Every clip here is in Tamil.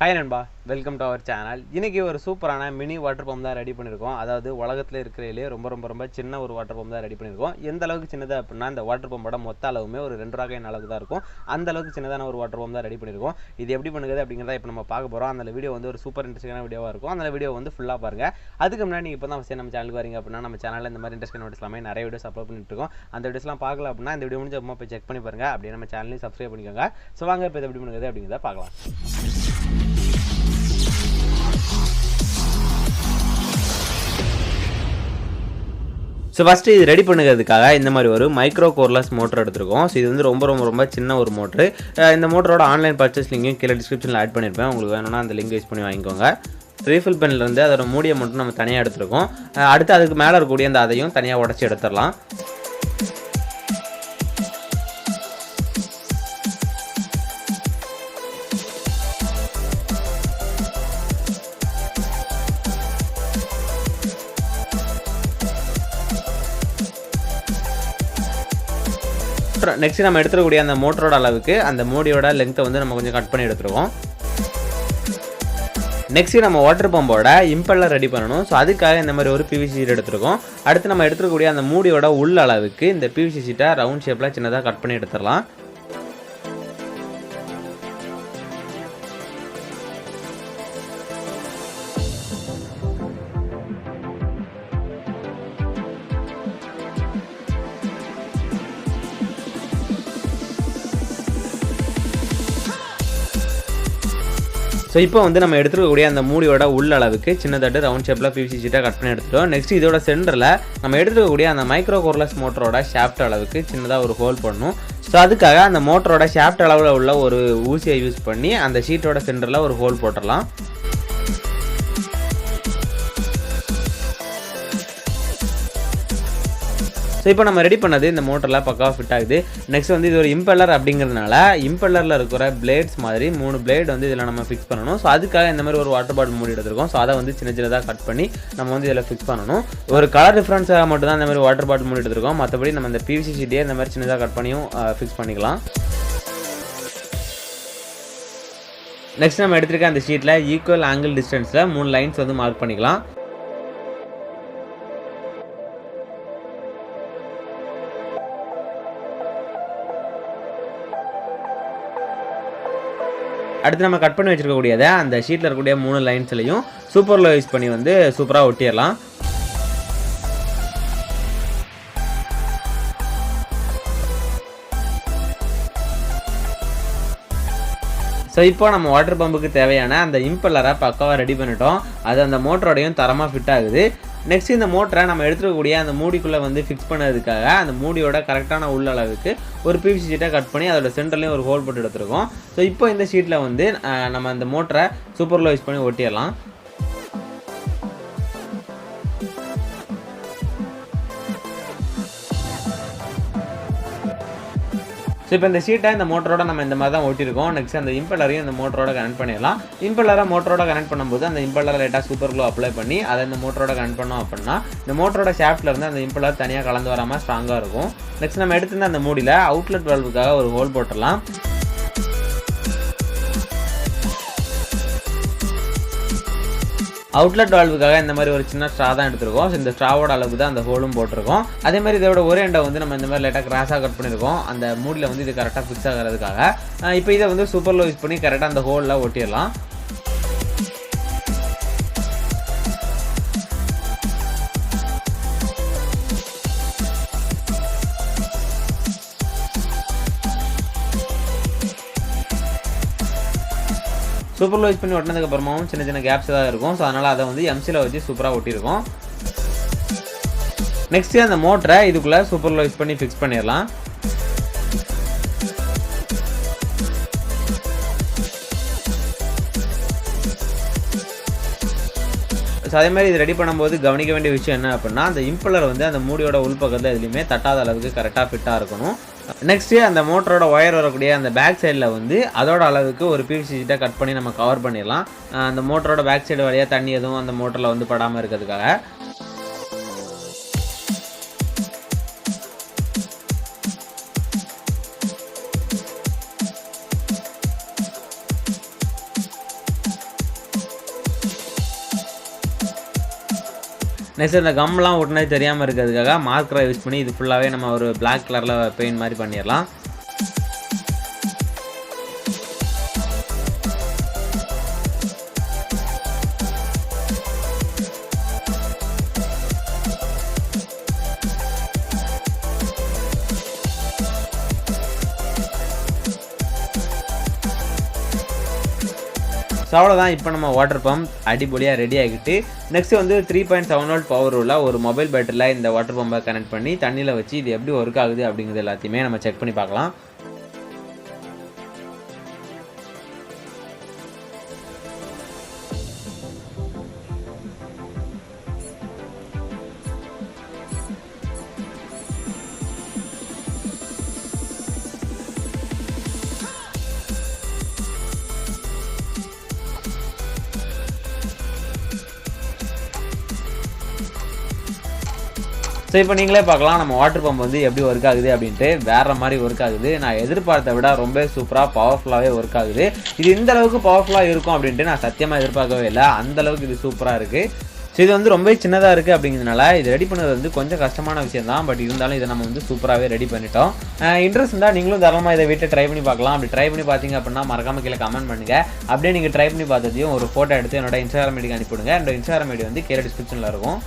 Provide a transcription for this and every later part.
ஹாய் நண்பா, வெல்கம் டு அவர் சேனல். இன்றைக்கி ஒரு சூப்பரான மினி வாட்டர் பம்ப் தான் ரெடி பண்ணியிருக்கோம். அதாவது உலகத்தில் இருக்கிறதுலே ரொம்ப சின்ன ஒரு வாட்டர் பம்ப் தான் ரெடி பண்ணியிருக்கோம். எந்த அளவுக்கு சின்னதாக அப்படின்னா இந்த வாட்டர் பம்போட மொத்த அளவுமே ஒரு 2 ரூபாய் அளவுக்கு தான் இருக்கும். அந்த அளவுக்கு சின்னதான ஒரு வாட்டர் பம்ப் தான் ரெடி பண்ணியிருக்கோம். இது எப்படி பண்ணுறது அப்படிங்கிறத இப்போ நம்ம பார்க்க போகிறோம். அந்த வீடியோ வந்து ஒரு சூப்பர் இன்ட்ரெஸ்டிங்கான வீடியோவாக இருக்கும். அந்த வீடியோ வந்து ஃபுல்லாக பாருங்கள். அதுக்கு முன்னாடி நீங்கள் இப்போ தான் ஃபஸ்ட் நம்ம சேனலுக்கு வரீங்க அப்படின்னா நம்ம சேனலில் இந்த மாதிரி இன்ட்ரெஸ்டிங் வீடியோஸ் எல்லாமே நிறைய வீடியோஸ் அப்லோட் பண்ணிட்டு இருக்கோம். அந்த வீடியோஸ்லாம் பார்க்கல அப்படின்னா இந்த வீடியோ முடிஞ்ச அம்மா போய் செக் பண்ணி பாருங்கள். அப்படியே நம்ம சேனலையும் சப்ஸ்கிரைப் பண்ணிக்கோங்க. ஸோ வாங்க இப்போ எப்படி பண்ணுறது அப்படிங்கிறத பார்க்கலாம். ஸோ ஃபஸ்ட்டு இது ரெடி பண்ணுறதுக்காக இந்த மாதிரி ஒரு மைக்ரோ கோர்லெஸ் மோட்டர் எடுத்துருக்கோம். ஸோ இது வந்து ரொம்ப சின்ன ஒரு மோட்ரு. இந்த மோட்டரோட ஆன்லைன் பர்ச்சேஸ் லிங்கையும் கீழே டிஸ்கிரிப்ஷனில் ஆட் பண்ணியிருப்பேன். உங்களுக்கு வேணும்னா அந்த லிங்க் யூஸ் பண்ணி வாங்கிக்கோங்க. ரீஃபில் பென்லேருந்து அதோட மூடியை மட்டும் நம்ம தனியாக எடுத்துருக்கோம். அடுத்து அதுக்கு மேலே இருக்கக்கூடிய அந்த அதையும் தனியாக உடச்சி எடுத்துடலாம். நெக்ஸ்ட் நம்ம எடுத்துக்கூடிய அந்த மோட்டரோட அளவுக்கு அந்த மூடியோட லெங்த்தை வந்து நம்ம கொஞ்சம் கட் பண்ணி எடுத்துருவோம். நெக்ஸ்ட் நம்ம வாட்டர் பம்போட இம்பெல்லர் ரெடி பண்ணணும். ஸோ அதுக்காக இந்த மாதிரி ஒரு பிவிசி ஷீட் எடுத்துருக்கோம். அடுத்து நம்ம எடுத்துக்கூடிய அந்த மூடியோட உள்ள அளவுக்கு இந்த பிவிசி ஷீட்டை ரவுண்ட் ஷேப்பில் சின்னதாக கட் பண்ணி எடுத்துடலாம். ஸோ இப்போ வந்து நம்ம எடுத்துக்கக்கூடிய அந்த மூடியோட உள்ள அளவுக்கு சின்னதாட்டு ரவுண்ட் ஷேப்பில் பிவிசி ஷீட்டாக கட் பண்ணி எடுத்துட்டோம். நெக்ஸ்ட் இதோட சென்டரில் நம்ம எடுத்துக்கக்கூடிய அந்த மைக்ரோ கோர்லெஸ் மோட்டரோட ஷாஃப்ட் அளவுக்கு சின்னதாக ஒரு ஹோல் பண்ணணும். ஸோ அதுக்காக அந்த மோட்டரோட ஷாஃப்ட் அளவில் உள்ள ஒரு ஊசியை யூஸ் பண்ணி அந்த ஷீட்டோட சென்டரில் ஒரு ஹோல் போட்டுடலாம். ஸோ இப்போ நம்ம ரெடி பண்ணது இந்த மோட்டரில் பக்காவாக ஃபிட் ஆகுது. நெக்ஸ்ட் வந்து இது ஒரு இம்பெல்லர் அப்படிங்கிறதுனால இம்பெல்லரில் இருக்கிற பிளேட்ஸ் மாதிரி 3 பிளேட் வந்து இதில் நம்ம ஃபிக்ஸ் பண்ணணும். ஸோ அதுக்காக இந்த மாதிரி ஒரு வாட்டர் பாட்டில் மூடி எடுத்துருக்கோம். ஸோ அதை வந்து சின்னதாக கட் பண்ணி நம்ம வந்து இதில் ஃபிக்ஸ் பண்ணணும். ஒரு கலர் டிஃப்ரென்ஸாக மட்டும் தான் இந்த மாதிரி வாட்டர் பாட்டில் மூடி எடுத்துருக்கோம். மற்றபடி நம்ம இந்த பிவிசி ஷீட்டே இந்த மாதிரி சின்னதாக கட் பண்ணியும் ஃபிக்ஸ் பண்ணிக்கலாம். நெக்ஸ்ட் நம்ம எடுத்துருக்க அந்த ஷீட்டில் ஈக்குவல் ஆங்கிள் டிஸ்டன்ஸில் 3 லைன்ஸ் வந்து மார்க் பண்ணிக்கலாம். அடுத்து நம்ம கட் பண்ணி வச்சுருக்கக்கூடியதை அந்த ஷீட்டில் இருக்கக்கூடிய 3 லைன்ஸ்லையும் சூப்பர் யூஸ் பண்ணி வந்து சூப்பராக ஒட்டிடலாம். ஸோ இப்போ நம்ம வாட்டர் பம்புக்கு தேவையான அந்த இம்பெல்லரை பக்காவாக ரெடி பண்ணிட்டோம். அது அந்த மோட்டரோடையும் தரமாக ஃபிட் ஆகுது. நெக்ஸ்ட் இந்த மோட்டரை நம்ம எடுத்துக்கக்கூடிய அந்த மூடிக்குள்ளே வந்து ஃபிக்ஸ் பண்ணதுக்காக அந்த மூடியோட கரெக்டான உள்ள அளவுக்கு ஒரு பிவிசி ஷீட்டை கட் பண்ணி அதோட சென்டர்லேயும் ஒரு ஹோல் போட்டு எடுத்துருக்கோம். ஸோ இப்போ இந்த ஷீட்டில் வந்து நம்ம அந்த மோட்டரை சூப்பர் யூஸ் பண்ணி ஒட்டிடலாம். ஸோ இப்போ இந்த ஷீட்டை இந்த மோட்டரோட நம்ம இந்த மாதிரி தான் ஓட்டியிருக்கோம். நெக்ஸ்ட் அந்த இம்பெல்லரையும் இந்த மோட்டரோட கனெக்ட் பண்ணிடலாம். இம்பெல்லரை மோட்டரோட கனெக்ட் பண்ணும்போது அந்த இம்பெல்லரை லைட்டாக சூப்பர் க்ளூ அப்ளை பண்ணி அதை இந்த மோட்டரோட கனெக்ட் பண்ணோம் அப்படின்னா இந்த மோட்டரோட ஷாஃப்ட்ல இருந்து அந்த இம்பெல்லர் தனியாக கலந்து வராமல் ஸ்ட்ராங்காக இருக்கும். நெக்ஸ்ட் நம்ம எடுத்துருந்த அந்த மூடியில் அவுட்லெட் வால்வுக்காக ஒரு ஹோல் போட்டுடலாம். அவுட்லெட் வால்வுக்காக இந்த மாதிரி ஒரு சின்ன ஸ்ட்ரா தான் எடுத்துருக்கோம். ஸோ இந்த ஸ்ட்ராவோட அளவுக்கு தான் அந்த ஹோலும் போட்டிருக்கோம். அதே மாதிரி இதோட ஒரே எண்டை வந்து நம்ம இந்த மாதிரி லைட்டாக கிராஸாக கட் பண்ணியிருக்கோம். அந்த மூடியில் வந்து இது கரெக்டாக ஃபிக்ஸ் ஆகிறதுக்காக. இப்போ இதை வந்து சூப்பர் யூஸ் பண்ணி கரெக்டாக அந்த ஹோலில் ஒட்டிடலாம். சூப்பர் யூஸ் பண்ணி ஒட்டினதுக்கு அப்புறமாவும் சின்ன கேப்ஸ் தான் இருக்கும். ஸோ அதனால் அதை வந்து எம்சியில் வச்சு சூப்பராக ஒட்டியிருக்கோம். நெக்ஸ்ட் அந்த மோட்டரை இதுக்குள்ளே சூப்பர் யூஸ் பண்ணி ஃபிக்ஸ் பண்ணிடலாம். ஸோ அதே மாதிரி இது ரெடி பண்ணும்போது கவனிக்க வேண்டிய விஷயம் என்ன அப்படின்னா அந்த இம்பெல்லர் வந்து அந்த மூடியோட உள்பக்கத்தில் எதுலையுமே தட்டாத அளவுக்கு கரெக்டாக ஃபிட்டாக இருக்கணும். நெக்ஸ்ட்டு அந்த மோட்டரோட ஒயர் வரக்கூடிய அந்த பேக் சைடில் வந்து அதோட அளவுக்கு ஒரு பிவிசி ஷீட்டை கட் பண்ணி நம்ம கவர் பண்ணிடலாம். அந்த மோட்டரோட பேக் சைடு வழியாக தண்ணி எதுவும் அந்த மோட்டரில் வந்து படாமல் இருக்கிறதுக்காக. நெக்ஸ்ட் இந்த கம்லாம் ஒட்டினது தெரியாமல் இருக்கிறதுக்காக மார்க்கரை யூஸ் பண்ணி இது ஃபுல்லாகவே நம்ம ஒரு பிளாக் கலரில் பெயிண்ட் மாதிரி பண்ணிடலாம். ஸோ அவ்வளோதான். இப்போ நம்ம வாட்டர் பம்ப் அடிப்பொலியாக ரெடி ஆகிட்டு நெக்ஸ்ட் வந்து 3.7 volt பவர் உள்ள ஒரு மொபைல் பேட்டரியில் இந்த வாட்டர் பம்பை கனெக்ட் பண்ணி தண்ணியில் வச்சு இது எப்படி ஒர்க் ஆகுது அப்படிங்கிறது எல்லாத்தையுமே நம்ம செக் பண்ணி பார்க்கலாம். ஸோ இப்போ நீங்களே பார்க்கலாம் நம்ம வாட்டர் பம்ப் வந்து எப்படி ஒர்க் ஆகுது அப்படின்ட்டு. வேறு மாதிரி ஒர்க் ஆகுது. நான் எதிர்பார்த்த விட ரொம்ப சூப்பராக பவர்ஃபுல்லாகவே ஒர்க் ஆகுது. இது இந்த அளவுக்கு பவர்ஃபுல்லாக இருக்கும் அப்படின்ட்டு நான் சத்தியமாக எதிர்பார்க்கவே இல்லை. அந்தளவுக்கு இது சூப்பராக இருக்குது. ஸோ இது வந்து ரொம்ப சின்னதாக இருக்குது அப்படிங்கிறதுனால இது ரெடி பண்ணது வந்து கொஞ்சம் கஷ்டமான விஷயம் தான். பட் இருந்தாலும் இதை நம்ம வந்து சூப்பராகவே ரெடி பண்ணிட்டோம். இன்ட்ரெஸ்ட் இருந்தால் நீங்களும் தாராளமாக இதை வீட்டில் ட்ரை பண்ணி பார்க்கலாம். அப்படி ட்ரை பண்ணி பார்த்தீங்க அப்படின்னா மறக்காம கீழே கமெண்ட் பண்ணுங்கள். அப்படியே நீங்கள் ட்ரை பண்ணி பார்த்ததையும் ஒரு ஃபோட்டோ எடுத்து என்னோட இன்ஸ்டாகிராம் ஐடிக்கு அனுப்பிவிடுங்க. என்னோட இன்ஸ்டாகிராம் ஐடி வந்து கீழே டிஸ்கிரிப்ஷனில் இருக்கும்.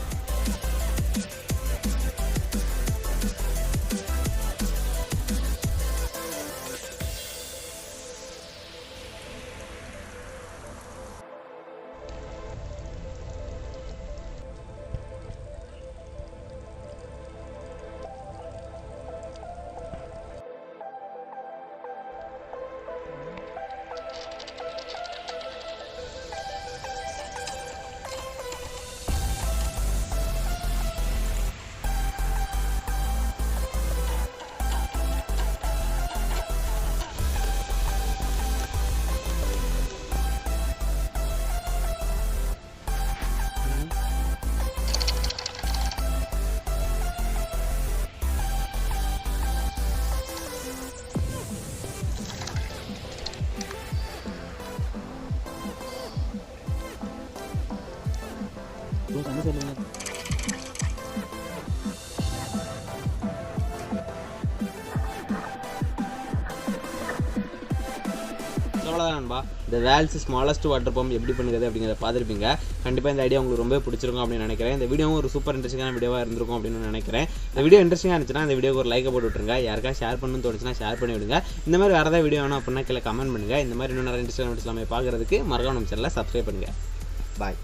அவ்வளோதான் நண்பா. இந்த வேர்ல்ட்ஸ் ஸ்மாலஸ்ட் வாட்டர் பம்ப் எப்படி பண்ணுறது அப்படிங்கிறத பார்த்துருப்பீங்க. கண்டிப்பாக இந்த ஐடியா உங்களுக்கு ரொம்ப பிடிச்சிருக்கும் அப்படின்னு நினைக்கிறேன். இந்த வீடியோவும் ஒரு சூப்பர் இன்ட்ரெஸ்டிங்கான வீடியோவாக இருந்திருக்கும் அப்படின்னு நினைக்கிறேன். இந்த வீடியோ இன்ட்ரெஸ்டிங்காக இருந்துச்சுன்னா இந்த வீடியோக்கு ஒரு லைக்கை போட்டு விட்டுருங்க. யாருக்கா ஷேர் பண்ணணும்னு தோணுச்சுன்னா ஷேர் பண்ணி விடுங்க. இந்த மாதிரி வேறு ஏதாவது வீடியோ வேணும் அப்படின்னா கீழே கமெண்ட் பண்ணுங்கள். இந்த மாதிரி இன்னும் நிறைய இன்ட்ரெஸ்டிங்கான வீடியோஸ் எல்லாமே பார்க்குறதுக்கு மறக்காம நம்ம சேனலை சப்ஸ்கிரைப் பண்ணுங்கள். பாய்.